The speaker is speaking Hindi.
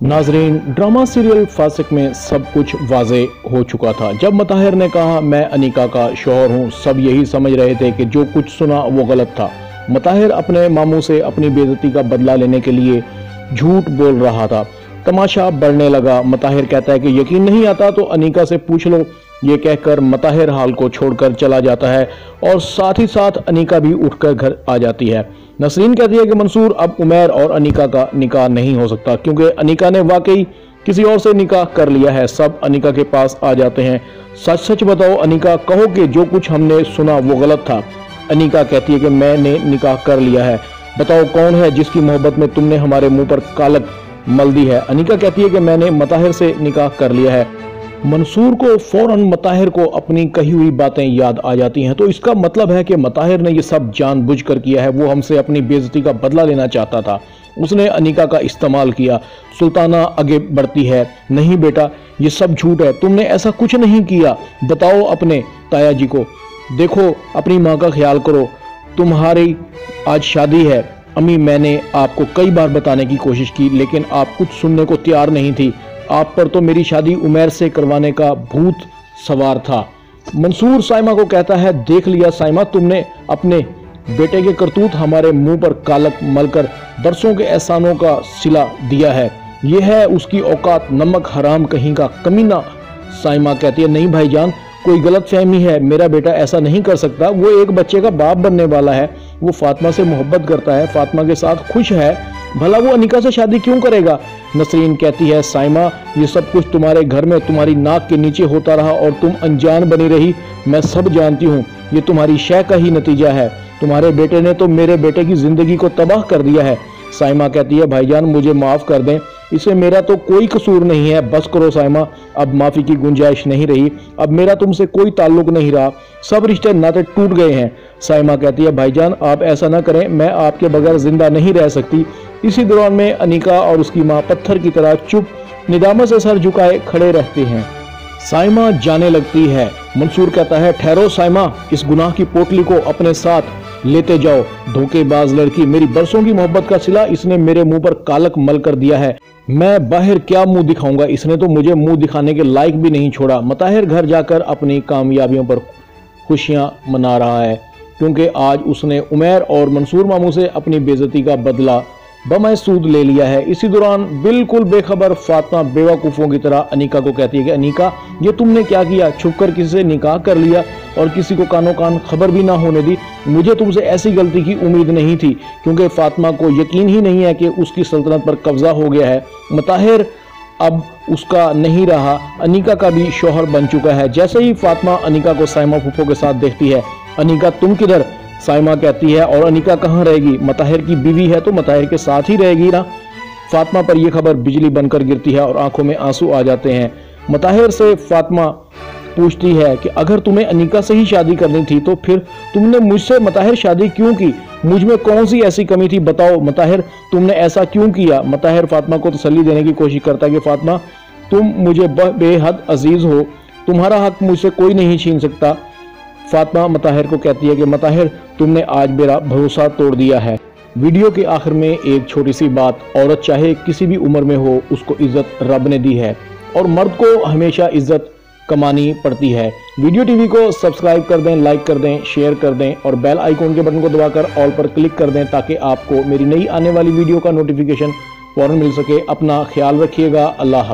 नाजरीन, ड्रामा सीरियल फासिक में सब कुछ वाजे हो चुका था। जब मताहिर ने कहा मैं अनीका का शौहर हूँ, सब यही समझ रहे थे कि जो कुछ सुना वो गलत था। मताहिर अपने मामू से अपनी बेइज्जती का बदला लेने के लिए झूठ बोल रहा था। तमाशा बढ़ने लगा। मताहिर कहता है कि यकीन नहीं आता तो अनीका से पूछ लो। ये कहकर मताहिर हाल को छोड़कर चला जाता है और साथ ही साथ अनीका भी उठकर घर आ जाती है। नसरीन कहती है कि मंसूर, अब उमैर और अनीका का निकाह नहीं हो सकता क्योंकि अनीका ने वाकई किसी और से निकाह कर लिया है। सब अनीका के पास आ जाते हैं। सच सच बताओ अनीका, कहो कि जो कुछ हमने सुना वो गलत था। अनीका कहती है कि मैंने निकाह कर लिया है। बताओ कौन है जिसकी मोहब्बत में तुमने हमारे मुंह पर कालक मल दी है। अनीका कहती है कि मैंने मताहिर से निकाह कर लिया है। मंसूर को फौरन मताहिर को अपनी कही हुई बातें याद आ जाती हैं। तो इसका मतलब है कि मताहिर ने ये सब जानबूझकर किया है। वो हमसे अपनी बेइज्जती का बदला लेना चाहता था। उसने अनीका का इस्तेमाल किया। सुल्ताना आगे बढ़ती है, नहीं बेटा ये सब झूठ है, तुमने ऐसा कुछ नहीं किया। बताओ अपने ताया जी को, देखो अपनी माँ का ख्याल करो, तुम्हारी आज शादी है। अम्मी, मैंने आपको कई बार बताने की कोशिश की लेकिन आप कुछ सुनने को तैयार नहीं थी। आप पर तो मेरी शादी उमैर से करवाने का भूत सवार था। मंसूर साइमा को कहता है, देख लिया साइमा, तुमने अपने बेटे के करतूत हमारे मुंह पर कालक मलकर बरसों के एहसानों का सिला दिया है। यह है उसकी औकात, नमक हराम कहीं का कमीना। साइमा कहती है, नहीं भाईजान, कोई गलत फहमी है, मेरा बेटा ऐसा नहीं कर सकता। वो एक बच्चे का बाप बनने वाला है। वो फातिमा से मोहब्बत करता है, फातिमा के साथ खुश है, भला वो अनीका से शादी क्यों करेगा। नसरीन कहती है, साइमा ये सब कुछ तुम्हारे घर में तुम्हारी नाक के नीचे होता रहा और तुम अनजान बनी रही। मैं सब जानती हूँ, ये तुम्हारी शय का ही नतीजा है। तुम्हारे बेटे ने तो मेरे बेटे की जिंदगी को तबाह कर दिया है। साइमा कहती है, भाईजान मुझे माफ कर दें, इसमें मेरा तो कोई कसूर नहीं है। बस करो साइमा, अब माफी की गुंजाइश नहीं रही। अब मेरा तुमसे कोई ताल्लुक नहीं रहा, सब रिश्ते नाते टूट गए हैं। साइमा कहती है, भाईजान आप ऐसा ना करें, मैं आपके बगैर जिंदा नहीं रह सकती। इसी दौरान में अनीका और उसकी माँ पत्थर की तरह चुप निदामत से सर झुकाए खड़े रहते हैं। साइमा जाने लगती है। मंसूर कहता है, ठहरो साइमा, इस गुनाह की पोटली को अपने साथ लेते जाओ। धोखेबाज लड़की, मेरी बरसों की मोहब्बत का सिला इसने मेरे मुंह पर कालक मल कर दिया है। मैं बाहर क्या मुंह दिखाऊंगा, इसने तो मुझे मुंह दिखाने के लायक भी नहीं छोड़ा। मताहिर घर जाकर अपनी कामयाबियों पर खुशियां मना रहा है क्योंकि आज उसने उमैर और मंसूर मामू से अपनी बेइज्जती का बदला बमसूद ले लिया है। इसी दौरान बिल्कुल बेखबर फातिमा बेवकूफ़ों की तरह अनीका को कहती है कि अनीका ये तुमने क्या किया, छुपकर किसी से निकाह कर लिया और किसी को कानो कान खबर भी ना होने दी। मुझे तुमसे ऐसी गलती की उम्मीद नहीं थी क्योंकि फातिमा को यकीन ही नहीं है कि उसकी सल्तनत पर कब्जा हो गया है। मताहिर अब उसका नहीं रहा, अनीका का भी शौहर बन चुका है। जैसे ही फातिमा अनीका को साइमा फूफो के साथ देखती है, अनीका तुम किधर। साइमा कहती है, और अनीका कहाँ रहेगी, मताहिर की बीवी है तो मताहिर के साथ ही रहेगी ना। फातिमा पर यह खबर बिजली बनकर गिरती है और आंखों में आंसू आ जाते हैं। मताहिर से फातिमा पूछती है कि अगर तुम्हें अनीका से ही शादी करनी थी तो फिर तुमने मुझसे मताहिर शादी क्यों की, मुझ में कौन सी ऐसी कमी थी, बताओ मताहिर तुमने ऐसा क्यों किया। मताहिर फातिमा को तसल्ली देने की कोशिश करता है कि फातिमा तुम मुझे बेहद अजीज हो, तुम्हारा हक मुझसे कोई नहीं छीन सकता। फातिमा मताहिर को कहती है कि मताहिर तुमने आज मेरा भरोसा तोड़ दिया है। वीडियो के आखिर में एक छोटी सी बात, औरत चाहे किसी भी उम्र में हो उसको इज्जत रब ने दी है और मर्द को हमेशा इज्जत कमानी पड़ती है। वीडियो टीवी को सब्सक्राइब कर दें, लाइक कर दें, शेयर कर दें और बेल आइकॉन के बटन को दबाकर ऑल पर क्लिक कर दें ताकि आपको मेरी नई आने वाली वीडियो का नोटिफिकेशन फौरन मिल सके। अपना ख्याल रखिएगा। अल्लाह हाफ़िज़।